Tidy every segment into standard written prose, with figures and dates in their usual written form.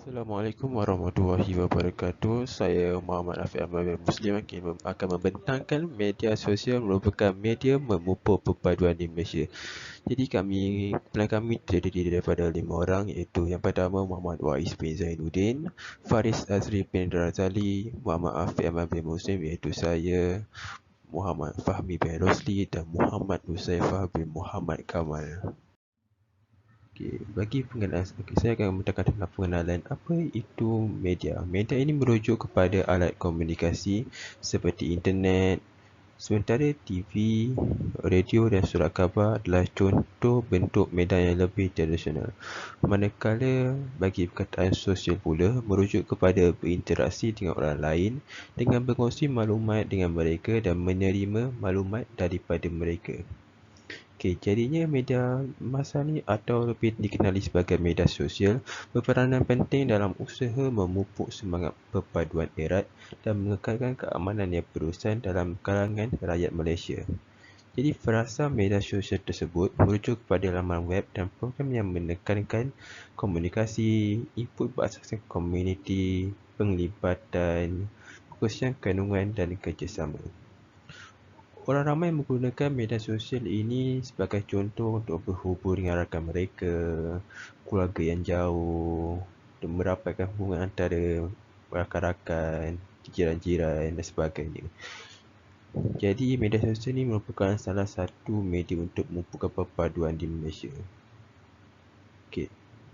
Assalamualaikum warahmatullahi wabarakatuh. Saya Muhammad Afiq Ahmad Muslim akan membentangkan media sosial merupakan media memupuk perpaduan di Malaysia. Jadi plan kami terdiri daripada 5 orang, iaitu yang pertama Muhammad Wais bin Zainuddin, Faris Azri bin Razali, Muhammad Afiq Ahmad Muslim iaitu saya, Muhammad Fahmi bin Rosli dan Muhammad Nusaifah bin Muhammad Kamal. Saya akan membentangkan tentang pengenalan apa itu media. Media ini merujuk kepada alat komunikasi seperti internet. Sementara TV, radio dan surat khabar adalah contoh bentuk media yang lebih tradisional. Manakala bagi perkataan sosial pula merujuk kepada berinteraksi dengan orang lain dengan berkongsi maklumat dengan mereka dan menerima maklumat daripada mereka. Jadinya media masa ni atau lebih dikenali sebagai media sosial berperanan penting dalam usaha memupuk semangat perpaduan erat dan mengekalkan keamanan yang berurusan dalam kalangan rakyat Malaysia. Jadi frasa media sosial tersebut merujuk kepada laman web dan program yang menekankan komunikasi, input berasaskan komuniti, penglibatan, perkongsian kandungan dan kerjasama. Orang ramai menggunakan media sosial ini sebagai contoh untuk berhubung dengan rakan mereka, keluarga yang jauh, dan merapatkan hubungan antara rakan-rakan, jiran-jiran dan sebagainya. Jadi media sosial ini merupakan salah satu media untuk memupukkan perpaduan di Malaysia.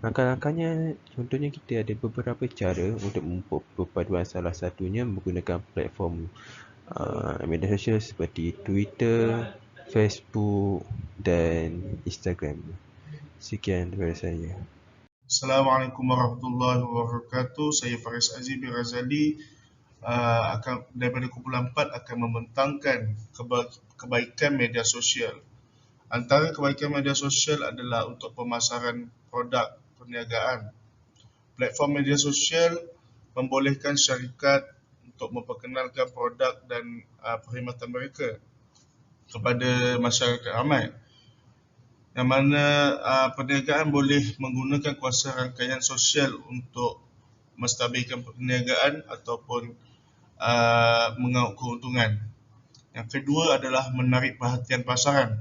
Langkah-langkahnya, contohnya kita ada beberapa cara untuk memupuk perpaduan, salah satunya menggunakan platform media sosial seperti Twitter, Facebook dan Instagram. Sekian daripada saya. Assalamualaikum warahmatullahi wabarakatuh. Saya Faris Azri bin Razali daripada kumpulan 4 akan membentangkan kebaikan media sosial. Antara kebaikan media sosial adalah untuk pemasaran produk perniagaan. Platform media sosial membolehkan syarikat untuk memperkenalkan produk dan perkhidmatan mereka kepada masyarakat ramai, yang mana perniagaan boleh menggunakan kuasa rangkaian sosial untuk menstabilkan perniagaan ataupun mengaut keuntungan. Yang kedua adalah menarik perhatian pasaran.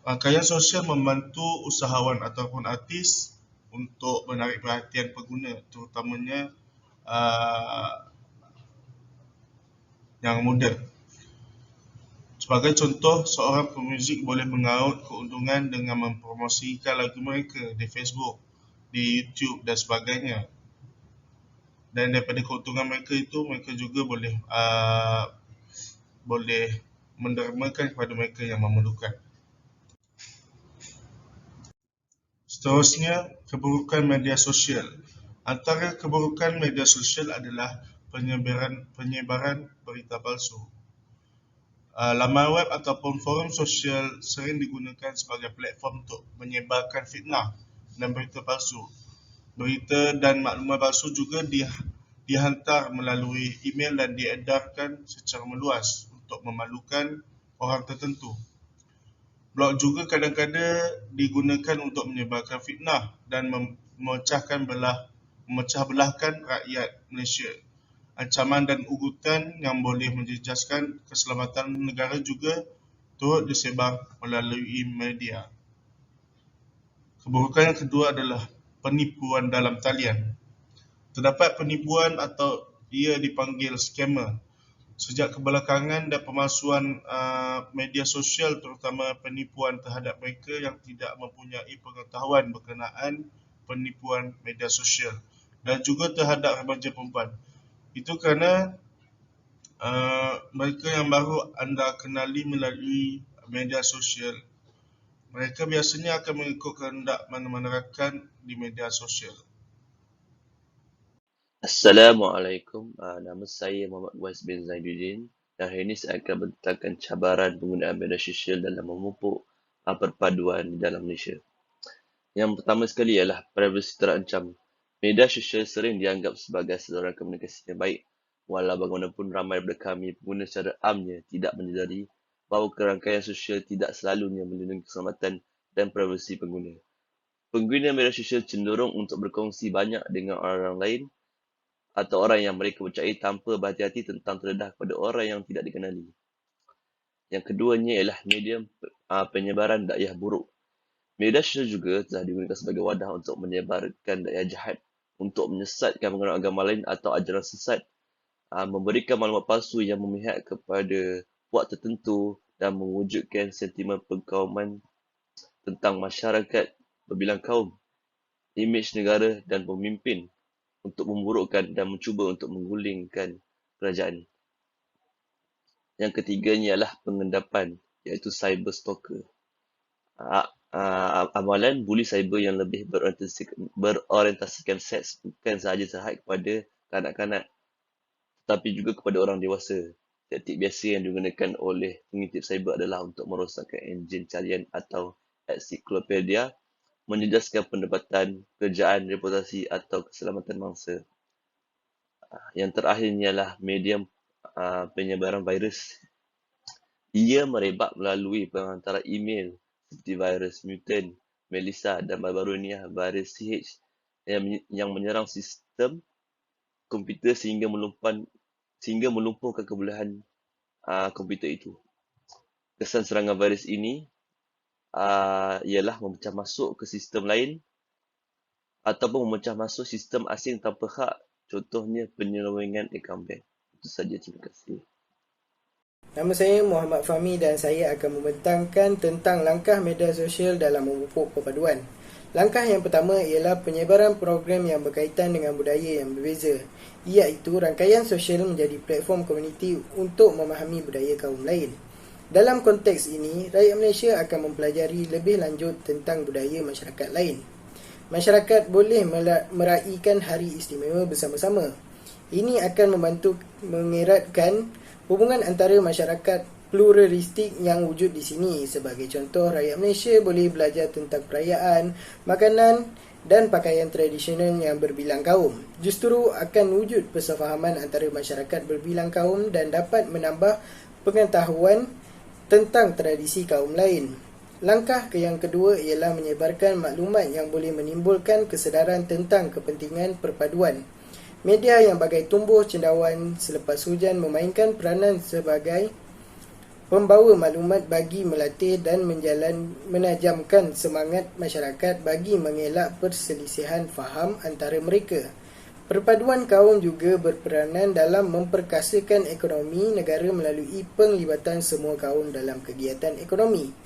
Rangkaian sosial membantu usahawan ataupun artis untuk menarik perhatian pengguna, terutamanya yang muda. Sebagai contoh, seorang pemuzik boleh mengaut keuntungan dengan mempromosikan lagu mereka di Facebook, di YouTube dan sebagainya. Dan daripada keuntungan mereka itu, mereka juga boleh mendermakan kepada mereka yang memerlukan. Seterusnya, keburukan media sosial. Antara keburukan media sosial adalah penyebaran berita palsu. Laman web ataupun forum sosial sering digunakan sebagai platform untuk menyebarkan fitnah dan berita palsu. Berita dan maklumat palsu juga dihantar melalui email dan diedarkan secara meluas untuk memalukan orang tertentu. Blog juga kadang-kadang digunakan untuk menyebarkan fitnah dan memecah belahkan rakyat Malaysia. Ancaman dan ugutan yang boleh menjejaskan keselamatan negara juga turut disebar melalui media. Keburukan yang kedua adalah penipuan dalam talian. Terdapat penipuan atau ia dipanggil scammer sejak kebelakangan dan pemalsuan media sosial, terutama penipuan terhadap mereka yang tidak mempunyai pengetahuan berkenaan penipuan media sosial dan juga terhadap remaja perempuan. Itu kerana mereka yang baru anda kenali melalui media sosial, mereka biasanya akan mengikut kehendak mana-mana rakan di media sosial. Assalamualaikum. Nama saya Muhammad Wais bin Zainuddin dan hari ini saya akan membentangkan cabaran penggunaan media sosial dalam memupuk perpaduan di dalam Malaysia. Yang pertama sekali ialah privasi terancam. Media sosial sering dianggap sebagai saluran komunikasi yang baik, walau bagaimanapun ramai daripada kami pengguna secara amnya tidak menyedari bahawa kerangkaian sosial tidak selalunya melindungi keselamatan dan privasi pengguna. Pengguna media sosial cenderung untuk berkongsi banyak dengan orang lain atau orang yang mereka percayai tanpa berhati-hati tentang terdedah kepada orang yang tidak dikenali. Yang keduanya ialah medium penyebaran dakwah buruk. Media sosial juga telah digunakan sebagai wadah untuk menyebarkan dakwah jahat, untuk menyesatkan pengguna agama lain atau ajaran sesat, memberikan maklumat palsu yang memihak kepada puak tertentu dan mewujudkan sentimen pengkauman tentang masyarakat berbilang kaum, imej negara dan pemimpin untuk memburukkan dan mencuba untuk menggulingkan kerajaan. Yang ketiganya ialah pengendapan, iaitu cyber stalker. Amalan buli cyber yang lebih berorientasikan seks bukan sahaja terhad kepada kanak-kanak tetapi juga kepada orang dewasa. Taktik biasa yang digunakan oleh pengintip cyber adalah untuk merosakkan enjin carian atau ensiklopedia, menjejaskan pendapatan, kerjaan, reputasi atau keselamatan mangsa. Yang terakhirnya ialah medium penyebaran virus. Ia merebak melalui penghantaran email seperti virus mutant, Melissa dan baru-baru ini virus CH yang menyerang sistem komputer sehingga melumpuhkan kebolehan komputer itu. Kesan serangan virus ini ialah memecah masuk ke sistem lain ataupun memecah masuk sistem asing tanpa hak, contohnya penyelewengan akaun bank. Itu saja, terima kasih. Nama saya Muhammad Fahmi dan saya akan membentangkan tentang langkah media sosial dalam memupuk perpaduan. Langkah yang pertama ialah penyebaran program yang berkaitan dengan budaya yang berbeza, iaitu rangkaian sosial menjadi platform komuniti untuk memahami budaya kaum lain. Dalam konteks ini, rakyat Malaysia akan mempelajari lebih lanjut tentang budaya masyarakat lain. Masyarakat boleh meraihkan hari istimewa bersama-sama. Ini akan membantu mengeratkan hubungan antara masyarakat pluralistik yang wujud di sini. Sebagai contoh, rakyat Malaysia boleh belajar tentang perayaan, makanan dan pakaian tradisional yang berbilang kaum. Justru akan wujud persefahaman antara masyarakat berbilang kaum dan dapat menambah pengetahuan tentang tradisi kaum lain. Langkah yang kedua ialah menyebarkan maklumat yang boleh menimbulkan kesedaran tentang kepentingan perpaduan. Media yang bagai tumbuh cendawan selepas hujan memainkan peranan sebagai pembawa maklumat bagi melatih dan menajamkan semangat masyarakat bagi mengelak perselisihan faham antara mereka. Perpaduan kaum juga berperanan dalam memperkasakan ekonomi negara melalui penglibatan semua kaum dalam kegiatan ekonomi.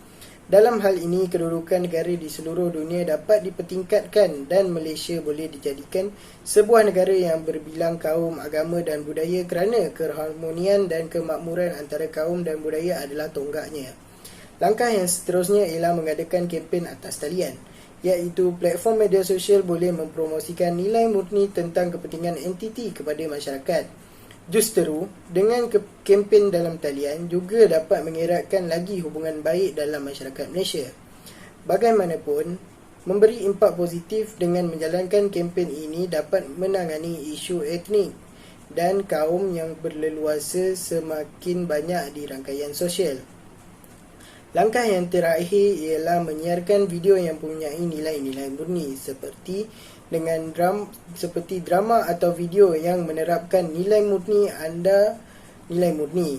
Dalam hal ini, kedudukan negara di seluruh dunia dapat dipertingkatkan dan Malaysia boleh dijadikan sebuah negara yang berbilang kaum, agama dan budaya kerana keharmonian dan kemakmuran antara kaum dan budaya adalah tonggaknya. Langkah yang seterusnya ialah mengadakan kempen atas talian, iaitu platform media sosial boleh mempromosikan nilai murni tentang kepentingan entiti kepada masyarakat. Justeru, dengan kempen dalam talian juga dapat mengeratkan lagi hubungan baik dalam masyarakat Malaysia. Bagaimanapun, memberi impak positif dengan menjalankan kempen ini dapat menangani isu etnik dan kaum yang berleluasa semakin banyak di rangkaian sosial. Langkah yang terakhir ialah menyiarkan video yang mempunyai nilai-nilai murni seperti drama atau video yang menerapkan nilai murni.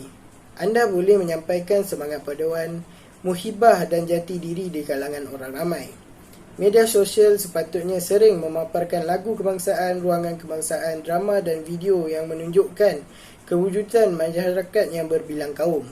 Anda boleh menyampaikan semangat paduan, muhibah dan jati diri di kalangan orang ramai. Media sosial sepatutnya sering memaparkan lagu kebangsaan, ruangan kebangsaan, drama dan video yang menunjukkan kewujudan masyarakat yang berbilang kaum.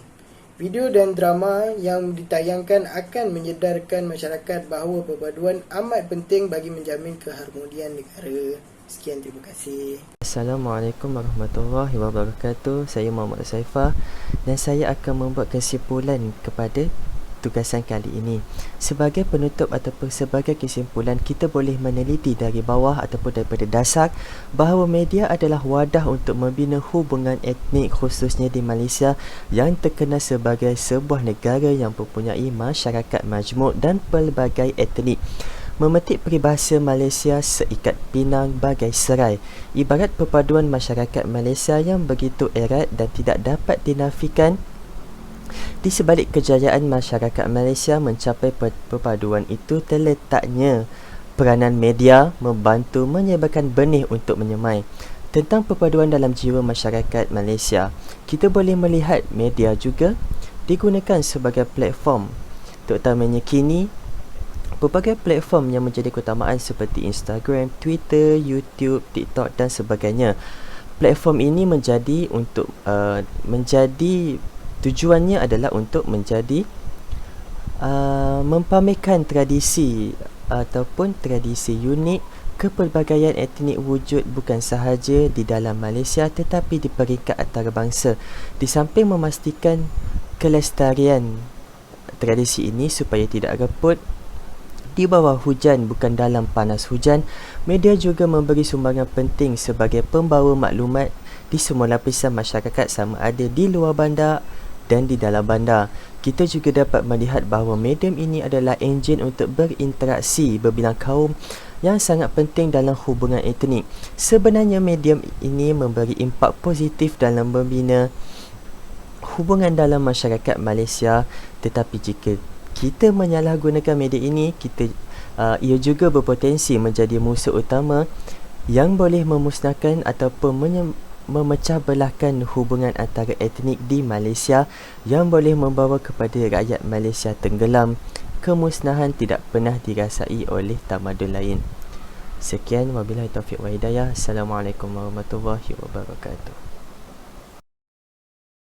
Video dan drama yang ditayangkan akan menyedarkan masyarakat bahawa perpaduan amat penting bagi menjamin keharmonian negara. Sekian, terima kasih. Assalamualaikum warahmatullahi wabarakatuh. Saya Muhammad Saifah dan saya akan membuat kesimpulan kepada tugasan kali ini. Sebagai penutup ataupun sebagai kesimpulan, kita boleh meneliti dari bawah ataupun daripada dasar bahawa media adalah wadah untuk membina hubungan etnik khususnya di Malaysia yang terkenal sebagai sebuah negara yang mempunyai masyarakat majmuk dan pelbagai etnik. Memetik peribahasa Malaysia seikat pinang bagai serai, ibarat perpaduan masyarakat Malaysia yang begitu erat dan tidak dapat dinafikan. Di sebalik kejayaan masyarakat Malaysia mencapai perpaduan itu terletaknya Peranan media membantu menyebarkan benih untuk menyemai. Tentang perpaduan dalam jiwa masyarakat Malaysia, kita boleh melihat media juga digunakan sebagai platform. Terutamanya kini, pelbagai platform yang menjadi keutamaan seperti Instagram, Twitter, YouTube, TikTok dan sebagainya. Platform ini menjadi tujuannya adalah untuk menjadi mempamerkan tradisi ataupun tradisi unik kepelbagaian etnik wujud bukan sahaja di dalam Malaysia tetapi di peringkat antarabangsa, di samping memastikan kelestarian tradisi ini supaya tidak reput di bawah hujan bukan dalam panas hujan. Media juga memberi sumbangan penting sebagai pembawa maklumat di semua lapisan masyarakat sama ada di luar bandar dan di dalam bandar. Kita juga dapat melihat bahawa medium ini adalah enjin untuk berinteraksi berbilang kaum yang sangat penting dalam hubungan etnik. Sebenarnya medium ini memberi impak positif dalam membina hubungan dalam masyarakat Malaysia, tetapi jika kita menyalahgunakan media ini, ia juga berpotensi menjadi musuh utama yang boleh memusnahkan ataupun memecah belahkan hubungan antara etnik di Malaysia, yang boleh membawa kepada rakyat Malaysia tenggelam. Kemusnahan tidak pernah dirasai oleh tamadun lain. Sekian, wabillahi taufiq wa hidayah. Assalamualaikum warahmatullahi wabarakatuh.